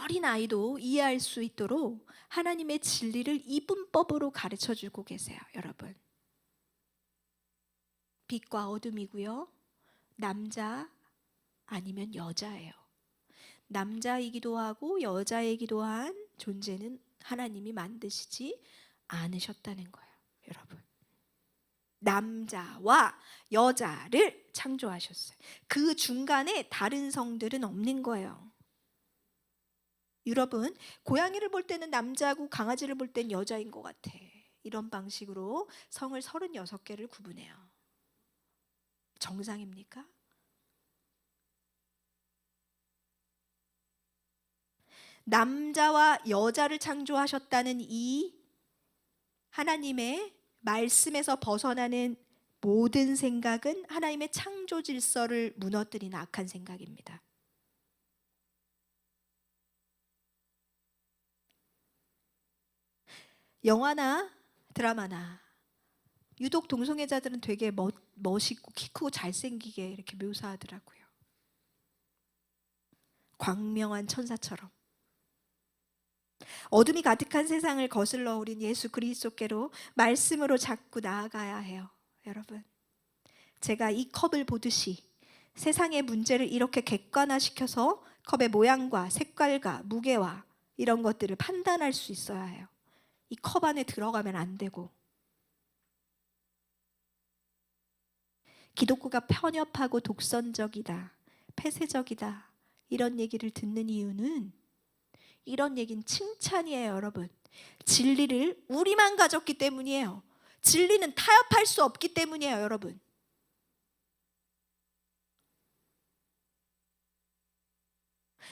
어린 아이도 이해할 수 있도록 하나님의 진리를 이분법으로 가르쳐 주고 계세요, 여러분. 빛과 어둠이고요. 남자 아니면 여자예요. 남자이기도 하고 여자이기도 한 존재는 하나님이 만드시지 않으셨다는 거예요, 여러분. 남자와 여자를 창조하셨어요. 그 중간에 다른 성들은 없는 거예요. 여러분, 고양이를 볼 때는 남자고 강아지를 볼 때는 여자인 것 같아. 이런 방식으로 성을 36개를 구분해요. 정상입니까? 남자와 여자를 창조하셨다는 이 하나님의 말씀에서 벗어나는 모든 생각은 하나님의 창조 질서를 무너뜨리는 악한 생각입니다. 영화나 드라마나 유독 동성애자들은 되게 멋있고 키 크고 잘생기게 이렇게 묘사하더라고요. 광명한 천사처럼. 어둠이 가득한 세상을 거슬러 오른 예수 그리스도께로 말씀으로 자꾸 나아가야 해요. 여러분, 제가 이 컵을 보듯이 세상의 문제를 이렇게 객관화시켜서 컵의 모양과 색깔과 무게와 이런 것들을 판단할 수 있어야 해요. 이 컵 안에 들어가면 안 되고. 기독교가 편협하고 독선적이다, 폐쇄적이다 이런 얘기를 듣는 이유는 이런 얘기는 칭찬이에요, 여러분. 진리를 우리만 가졌기 때문이에요. 진리는 타협할 수 없기 때문이에요, 여러분.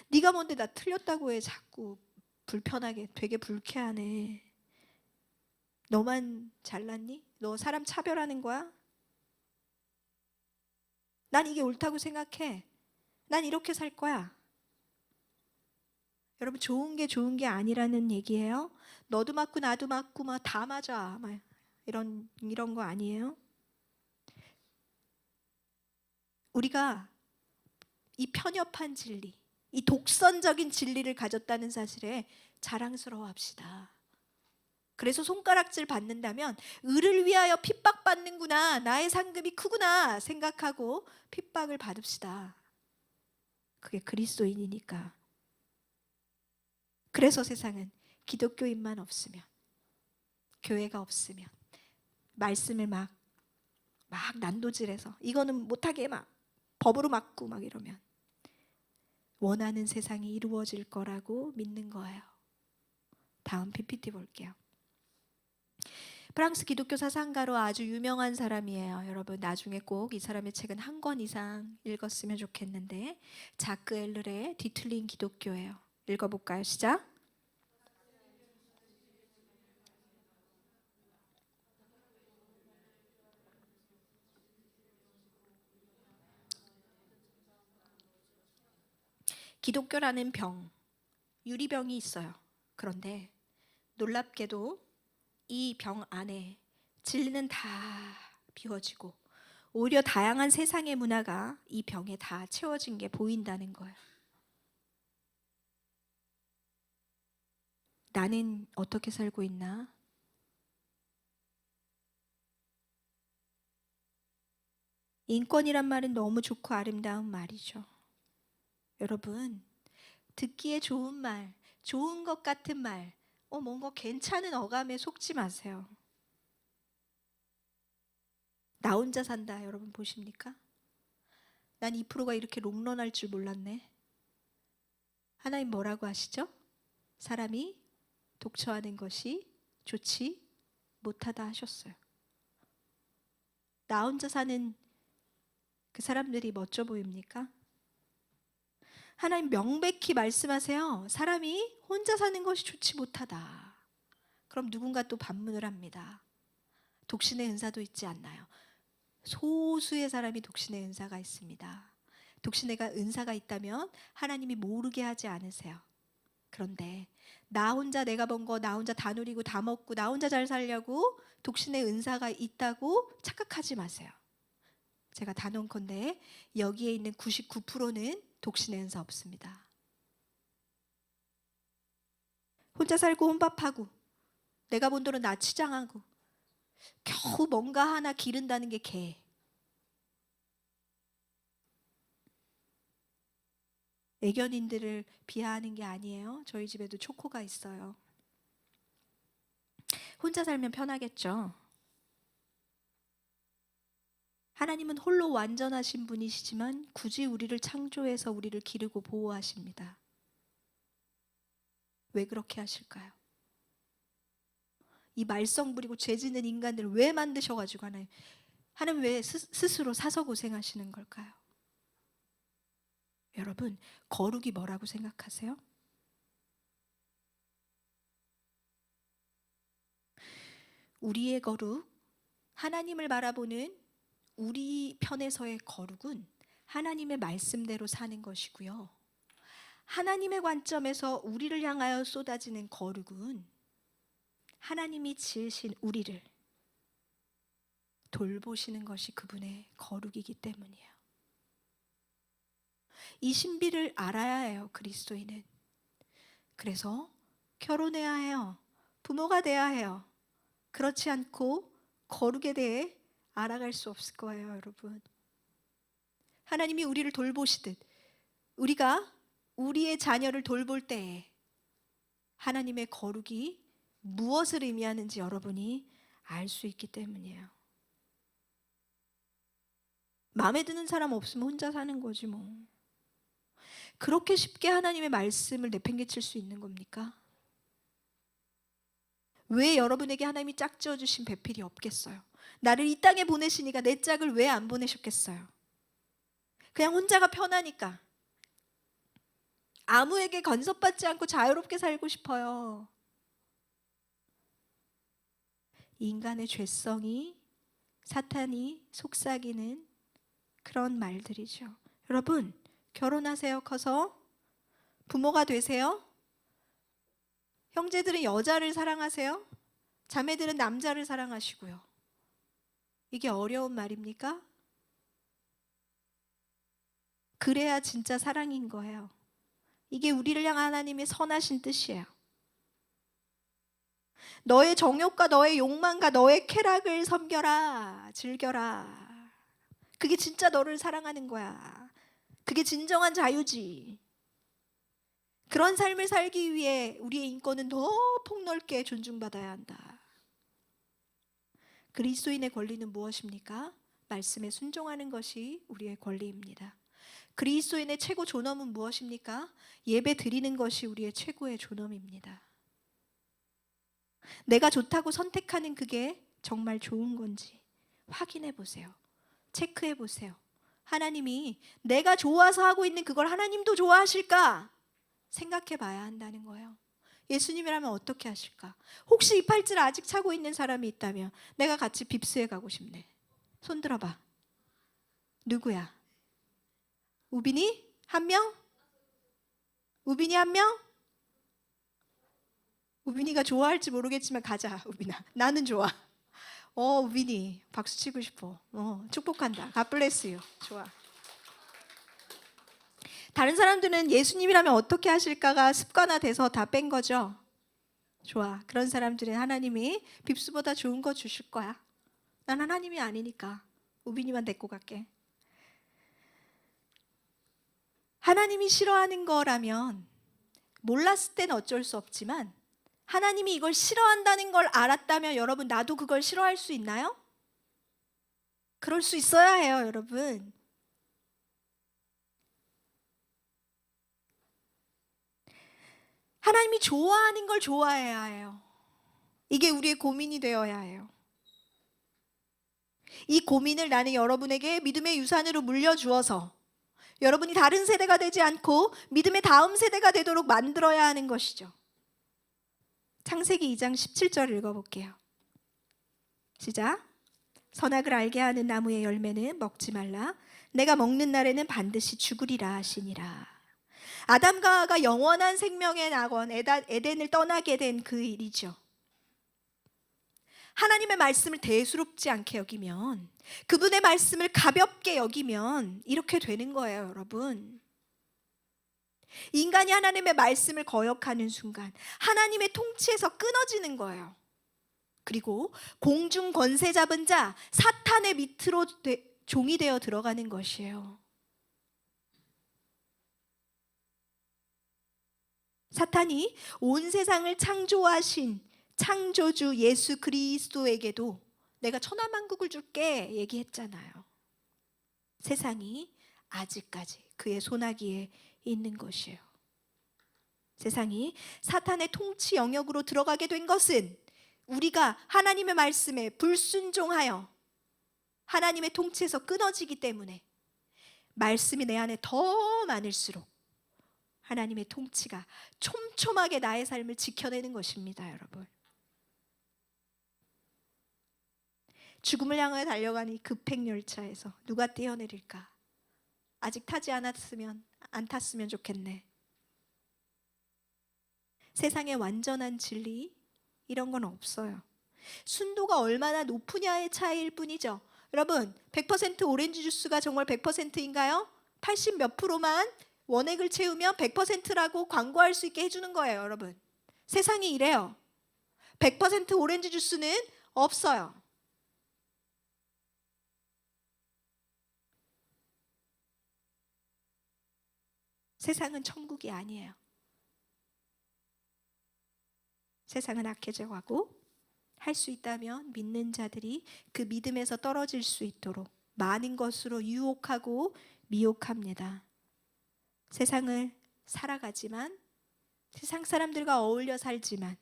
네가 뭔데 나 틀렸다고 해. 자꾸 불편하게 되게 불쾌하네. 너만 잘났니? 너 사람 차별하는 거야? 난 이게 옳다고 생각해. 난 이렇게 살 거야. 여러분, 좋은 게 좋은 게 아니라는 얘기예요. 너도 맞고 나도 맞고 막 다 맞아. 막 이런 거 아니에요? 우리가 이 편협한 진리, 이 독선적인 진리를 가졌다는 사실에 자랑스러워합시다. 그래서 손가락질 받는다면 의를 위하여 핍박받는구나, 나의 상급이 크구나 생각하고 핍박을 받읍시다. 그게 그리스도인이니까. 그래서 세상은 기독교인만 없으면, 교회가 없으면 말씀을 막 난도질해서 이거는 못하게 막 법으로 막고 막 이러면 원하는 세상이 이루어질 거라고 믿는 거예요. 다음 PPT 볼게요. 프랑스 기독교 사상가로 아주 유명한 사람이에요. 여러분, 나중에 꼭 이 사람의 책은 한 권 이상 읽었으면 좋겠는데, 자크 엘르의 뒤틀린 기독교예요. 읽어볼까요? 시작. 기독교라는 병, 유리병이 있어요. 그런데 놀랍게도 이 병 안에 진리는 다 비워지고 오히려 다양한 세상의 문화가 이 병에 다 채워진 게 보인다는 거예요. 나는 어떻게 살고 있나? 인권이란 말은 너무 좋고 아름다운 말이죠. 여러분, 듣기에 좋은 말, 좋은 것 같은 말, 뭔가 괜찮은 어감에 속지 마세요. 나 혼자 산다, 여러분 보십니까? 난 2%가 이렇게 롱런할 줄 몰랐네. 하나님 뭐라고 하시죠? 사람이 독처하는 것이 좋지 못하다 하셨어요. 나 혼자 사는 그 사람들이 멋져 보입니까? 하나님 명백히 말씀하세요. 사람이 혼자 사는 것이 좋지 못하다. 그럼 누군가 또 반문을 합니다. 독신의 은사도 있지 않나요? 소수의 사람이 독신의 은사가 있습니다. 독신의 은사가 있다면 하나님이 모르게 하지 않으세요. 그런데 나 혼자 내가 번 거 나 혼자 다 누리고 다 먹고 나 혼자 잘 살려고 독신의 은사가 있다고 착각하지 마세요. 제가 단언컨대 여기에 있는 99%는 독신의 은사 없습니다. 혼자 살고 혼밥하고 내가 본 돈은 나 치장하고 겨우 뭔가 하나 기른다는 게 개. 애견인들을 비하하는 게 아니에요. 저희 집에도 초코가 있어요. 혼자 살면 편하겠죠. 하나님은 홀로 완전하신 분이시지만 굳이 우리를 창조해서 우리를 기르고 보호하십니다. 왜 그렇게 하실까요? 이 말썽 부리고 죄짓는 인간들을 왜 만드셔가지고 하나님 왜 스스로 사서 고생하시는 걸까요? 여러분, 거룩이 뭐라고 생각하세요? 우리의 거룩, 하나님을 바라보는 우리 편에서의 거룩은 하나님의 말씀대로 사는 것이고요. 하나님의 관점에서 우리를 향하여 쏟아지는 거룩은 하나님이 지으신 우리를 돌보시는 것이 그분의 거룩이기 때문이에요. 이 신비를 알아야 해요, 그리스도인은. 그래서 결혼해야 해요. 부모가 돼야 해요. 그렇지 않고 거룩에 대해 알아갈 수 없을 거예요, 여러분. 하나님이 우리를 돌보시듯 우리가 우리의 자녀를 돌볼 때에 하나님의 거룩이 무엇을 의미하는지 여러분이 알 수 있기 때문이에요. 마음에 드는 사람 없으면 혼자 사는 거지 뭐. 그렇게 쉽게 하나님의 말씀을 내팽개칠 수 있는 겁니까? 왜 여러분에게 하나님이 짝지어 주신 배필이 없겠어요? 나를 이 땅에 보내시니까 내 짝을 왜 안 보내셨겠어요? 그냥 혼자가 편하니까. 아무에게 간섭받지 않고 자유롭게 살고 싶어요. 인간의 죄성이 사탄이 속삭이는 그런 말들이죠. 여러분, 결혼하세요. 커서 부모가 되세요. 형제들은 여자를 사랑하세요. 자매들은 남자를 사랑하시고요. 이게 어려운 말입니까? 그래야 진짜 사랑인 거예요. 이게 우리를 향한 하나님의 선하신 뜻이에요. 너의 정욕과 너의 욕망과 너의 쾌락을 섬겨라, 즐겨라. 그게 진짜 너를 사랑하는 거야. 그게 진정한 자유지. 그런 삶을 살기 위해 우리의 인권은 더 폭넓게 존중받아야 한다. 그리스도인의 권리는 무엇입니까? 말씀에 순종하는 것이 우리의 권리입니다. 그리스도인의 최고 존엄은 무엇입니까? 예배 드리는 것이 우리의 최고의 존엄입니다. 내가 좋다고 선택하는 그게 정말 좋은 건지 확인해 보세요. 체크해 보세요. 하나님이 내가 좋아서 하고 있는 그걸 하나님도 좋아하실까? 생각해 봐야 한다는 거예요. 예수님이라면 어떻게 하실까? 혹시 이 팔찌를 아직 차고 있는 사람이 있다면 내가 같이 빕스에 가고 싶네. 손 들어봐. 누구야? 우빈이? 한 명? 우빈이 한 명? 우빈이가 좋아할지 모르겠지만 가자, 우빈아. 나는 좋아. 우빈이 박수 치고 싶어. 축복한다. God bless you. 좋아. 다른 사람들은 예수님이라면 어떻게 하실까가 습관화돼서 다 뺀 거죠. 좋아. 그런 사람들은 하나님이 빕스보다 좋은 거 주실 거야. 난 하나님이 아니니까 우빈이만 데리고 갈게. 하나님이 싫어하는 거라면 몰랐을 땐 어쩔 수 없지만 하나님이 이걸 싫어한다는 걸 알았다면 여러분, 나도 그걸 싫어할 수 있나요? 그럴 수 있어야 해요, 여러분. 하나님이 좋아하는 걸 좋아해야 해요. 이게 우리의 고민이 되어야 해요. 이 고민을 나는 여러분에게 믿음의 유산으로 물려주어서 여러분이 다른 세대가 되지 않고 믿음의 다음 세대가 되도록 만들어야 하는 것이죠. 창세기 2장 17절 읽어볼게요. 시작. 선악을 알게 하는 나무의 열매는 먹지 말라. 내가 먹는 날에는 반드시 죽으리라 하시니라. 아담과 하와가 영원한 생명의 낙원 에덴을 떠나게 된 그 일이죠. 하나님의 말씀을 대수롭지 않게 여기면, 그분의 말씀을 가볍게 여기면 이렇게 되는 거예요, 여러분. 인간이 하나님의 말씀을 거역하는 순간 하나님의 통치에서 끊어지는 거예요. 그리고 공중 권세 잡은 자 사탄의 밑으로 종이 되어 들어가는 것이에요. 사탄이 온 세상을 창조하신 창조주 예수 그리스도에게도 내가 천하만국을 줄게 얘기했잖아요. 세상이 아직까지 그의 손아귀에 있는 것이에요. 세상이 사탄의 통치 영역으로 들어가게 된 것은 우리가 하나님의 말씀에 불순종하여 하나님의 통치에서 끊어지기 때문에 말씀이 내 안에 더 많을수록 하나님의 통치가 촘촘하게 나의 삶을 지켜내는 것입니다, 여러분. 죽음을 향해 달려가는 이 급행열차에서 누가 뛰어내릴까? 아직 타지 않았으면, 안 탔으면 좋겠네. 세상에 완전한 진리 이런 건 없어요. 순도가 얼마나 높으냐의 차이일 뿐이죠. 여러분, 100% 오렌지 주스가 정말 100%인가요? 80 몇 프로만 원액을 채우면 100%라고 광고할 수 있게 해주는 거예요, 여러분. 세상이 이래요. 100% 오렌지 주스는 없어요. 세상은 천국이 아니에요. 세상은 악해져 가고, 할 수 있다면 믿는 자들이 그 믿음에서 떨어질 수 있도록 많은 것으로 유혹하고 미혹합니다. 세상을 살아가지만, 세상 사람들과 어울려 살지만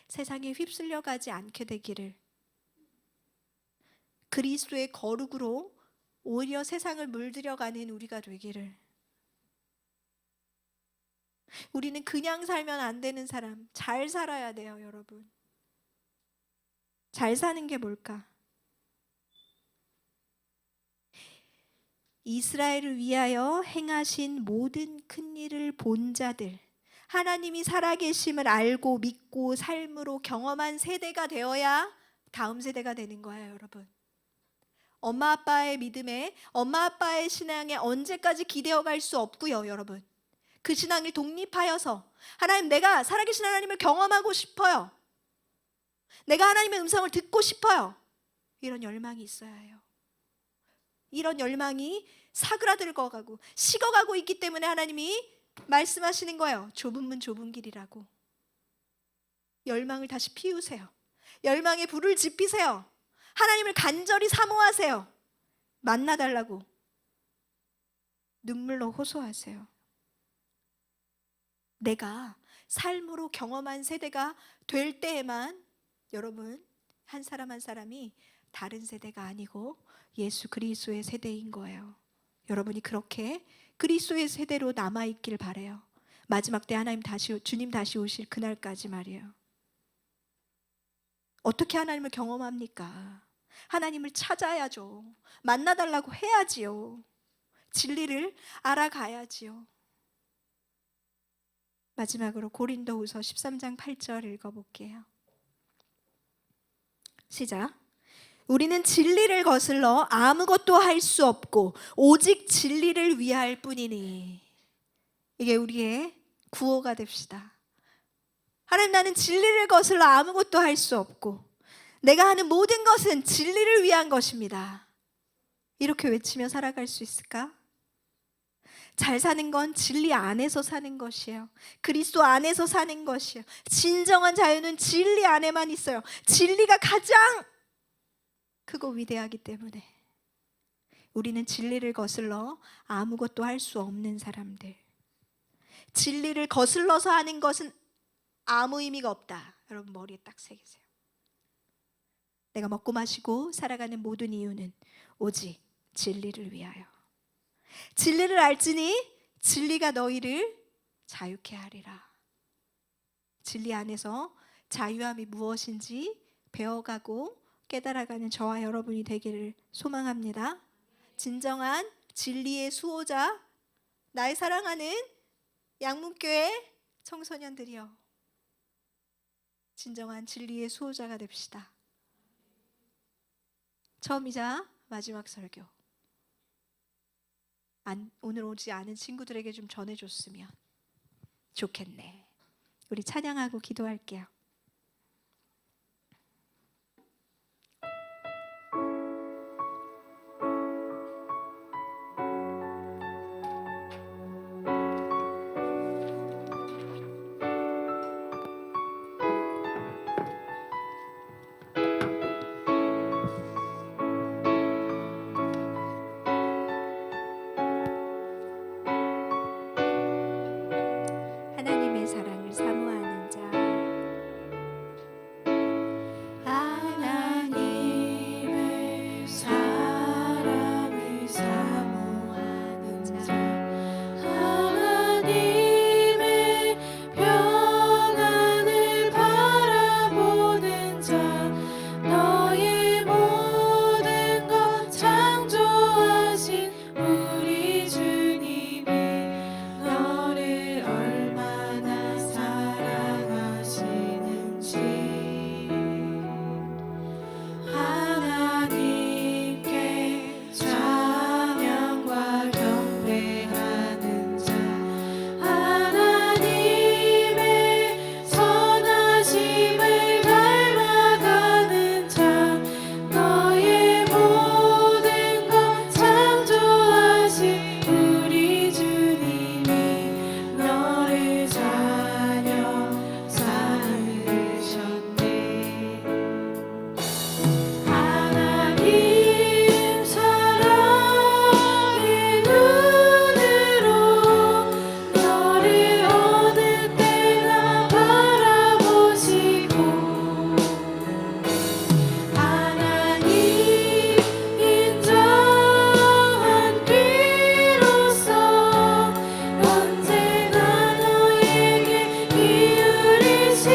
세상에 휩쓸려 가지 않게 되기를, 그리스도의 거룩으로 오히려 세상을 물들여가는 우리가 되기를. 우리는 그냥 살면 안 되는 사람, 잘 살아야 돼요, 여러분. 잘 사는 게 뭘까? 이스라엘을 위하여 행하신 모든 큰 일을 본 자들, 하나님이 살아계심을 알고 믿고 삶으로 경험한 세대가 되어야 다음 세대가 되는 거예요, 여러분. 엄마 아빠의 믿음에, 엄마 아빠의 신앙에 언제까지 기대어 갈 수 없고요, 여러분. 그 신앙을 독립하여서 하나님, 내가 살아계신 하나님을 경험하고 싶어요. 내가 하나님의 음성을 듣고 싶어요. 이런 열망이 있어야 해요. 이런 열망이 사그라들어가고 식어가고 있기 때문에 하나님이 말씀하시는 거예요. 좁은 문 좁은 길이라고. 열망을 다시 피우세요. 열망의 불을 지피세요. 하나님을 간절히 사모하세요. 만나달라고 눈물로 호소하세요. 내가 삶으로 경험한 세대가 될 때에만 여러분, 한 사람 한 사람이 다른 세대가 아니고 예수 그리스도의 세대인 거예요. 여러분이 그렇게 그리스도의 세대로 남아있길 바라요. 마지막 때 주님 다시 오실 그날까지 말이에요. 어떻게 하나님을 경험합니까? 하나님을 찾아야죠. 만나달라고 해야지요. 진리를 알아가야지요. 마지막으로 고린도후서 13장 8절 읽어볼게요. 시작. 우리는 진리를 거슬러 아무것도 할 수 없고 오직 진리를 위할 뿐이니. 이게 우리의 구호가 됩시다. 하나님, 나는 진리를 거슬러 아무것도 할 수 없고 내가 하는 모든 것은 진리를 위한 것입니다. 이렇게 외치며 살아갈 수 있을까? 잘 사는 건 진리 안에서 사는 것이에요. 그리스도 안에서 사는 것이에요. 진정한 자유는 진리 안에만 있어요. 진리가 가장 크고 위대하기 때문에 우리는 진리를 거슬러 아무것도 할 수 없는 사람들. 진리를 거슬러서 하는 것은 아무 의미가 없다. 여러분 머리에 딱 새기세요. 내가 먹고 마시고 살아가는 모든 이유는 오직 진리를 위하여. 진리를 알지니 진리가 너희를 자유케 하리라. 진리 안에서 자유함이 무엇인지 배워가고 깨달아가는 저와 여러분이 되기를 소망합니다. 진정한 진리의 수호자, 나의 사랑하는 양문교회 청소년들이여, 진정한 진리의 수호자가 됩시다. 처음이자 마지막 설교, 오늘 오지 않은 친구들에게 좀 전해줬으면 좋겠네. 우리 찬양하고 기도할게요. 하나님의 사랑을 사모하는 자, 하나님의 사랑을 사모하는 자, 하나님의 평안을 바라보는 자, 너의 모든 것 창조하신 우리 주님이 너를 얼마나 사랑하시는지 하나님께 찬양과 경배하는 자, 하나님의 선하심을 닮아가는 자, 너의 모든 것 창조하신 우리 주님이 너를 자녀 삼으셨네. 하나님 사랑의 눈으로 너를 어느 때나 바라보시고, 하나님 인정한 비로소 언제나 너에게 기울이시니,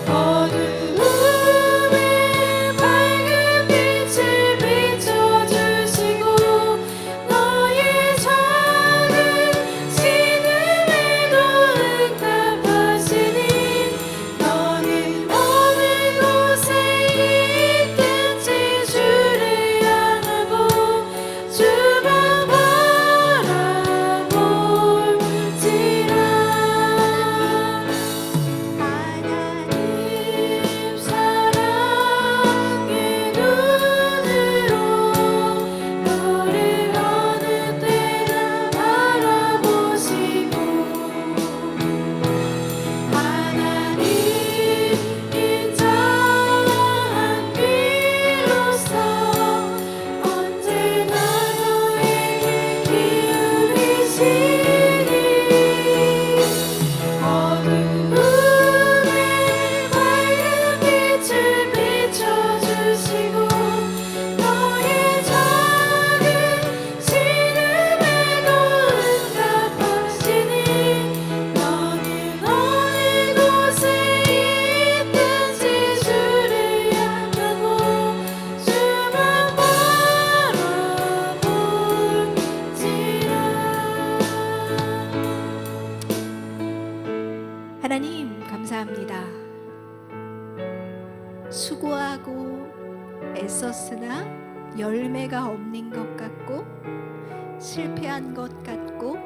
어두움에 밝은 빛을 비춰주시고, 너의 작은 신음에도 응답하시니, 너는 어느 곳에 있든지 주를 향하고 주만 바라볼지라. 하나님 사랑의 눈으로 너를 어느 때나 바라보시고, 하나님 인정한 비로소 언제나 너에게 기울이시니, 어두움에 밝은 빛을 비춰주시고, 너의 작은 신음에도 응답하시니, 너는 어느 곳에 있든지 주를 향하고 주만 바라볼지라. 하나님 감사합니다. 수고하고 애썼으나 열매가 없는 것 같고 실패한 것 같고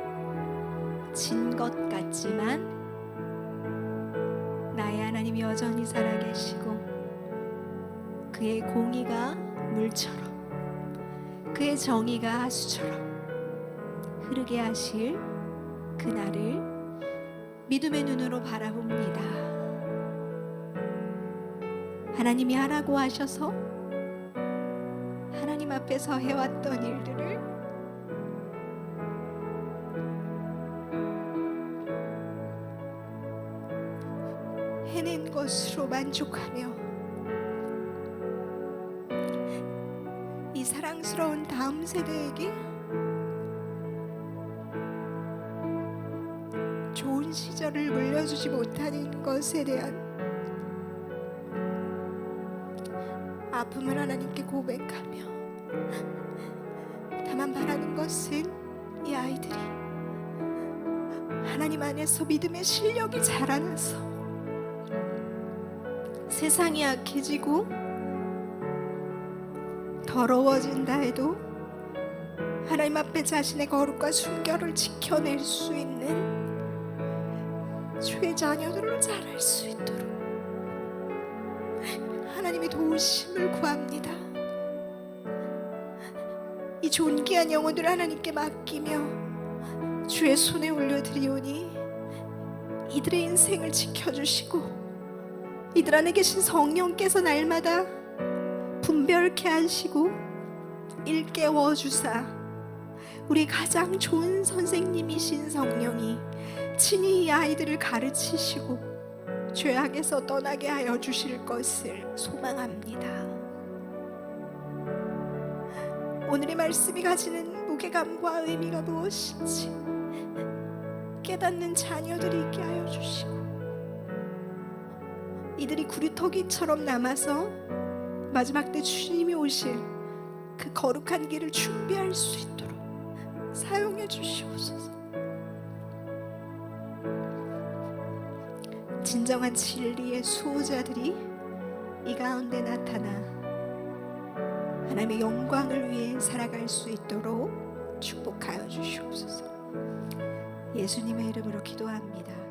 진 것 같지만 나의 하나님 여전히 살아계시고 그의 공의가 물처럼, 그의 그의 정의가 수처럼 흐르게 하실 그날을 믿음의 눈으로 바라봅니다. 하나님이 하라고 하셔서 하나님 앞에서 해왔던 일들을 해낸 것으로 만족하며 이 사랑스러운 다음 세대에게 좋은 시절을 물려주지 못하는 것에 대한 아픔을 하나님께 고백하며 다만 바라는 것은 이 아이들이 하나님 안에서 믿음의 실력이 자라나서 세상이 약해지고 더러워진다 해도 하나님 앞에 자신의 거룩과 순결을 지켜낼 수 있는 주의 자녀들로 자랄 수 있도록 하나님의 도우심을 구합니다. 이 존귀한 영혼들을 하나님께 맡기며 주의 손에 올려드리오니 이들의 인생을 지켜주시고 이들 안에 계신 성령께서 날마다 분별케 하시고 일깨워 주사 우리 가장 좋은 선생님이신 성령이 친히 이 아이들을 가르치시고 죄악에서 떠나게 하여 주실 것을 소망합니다. 오늘의 말씀이 가지는 무게감과 의미가 무엇인지 깨닫는 자녀들이 있게 하여 주시고 이들이 구리터기처럼 남아서 마지막 때 주님이 오실 그 거룩한 길을 준비할 수 있도록 사용해 주시옵소서. 진정한 진리의 수호자들이 이 가운데 나타나 하나님의 영광을 위해 살아갈 수 있도록 축복하여 주시옵소서. 예수님의 이름으로 기도합니다.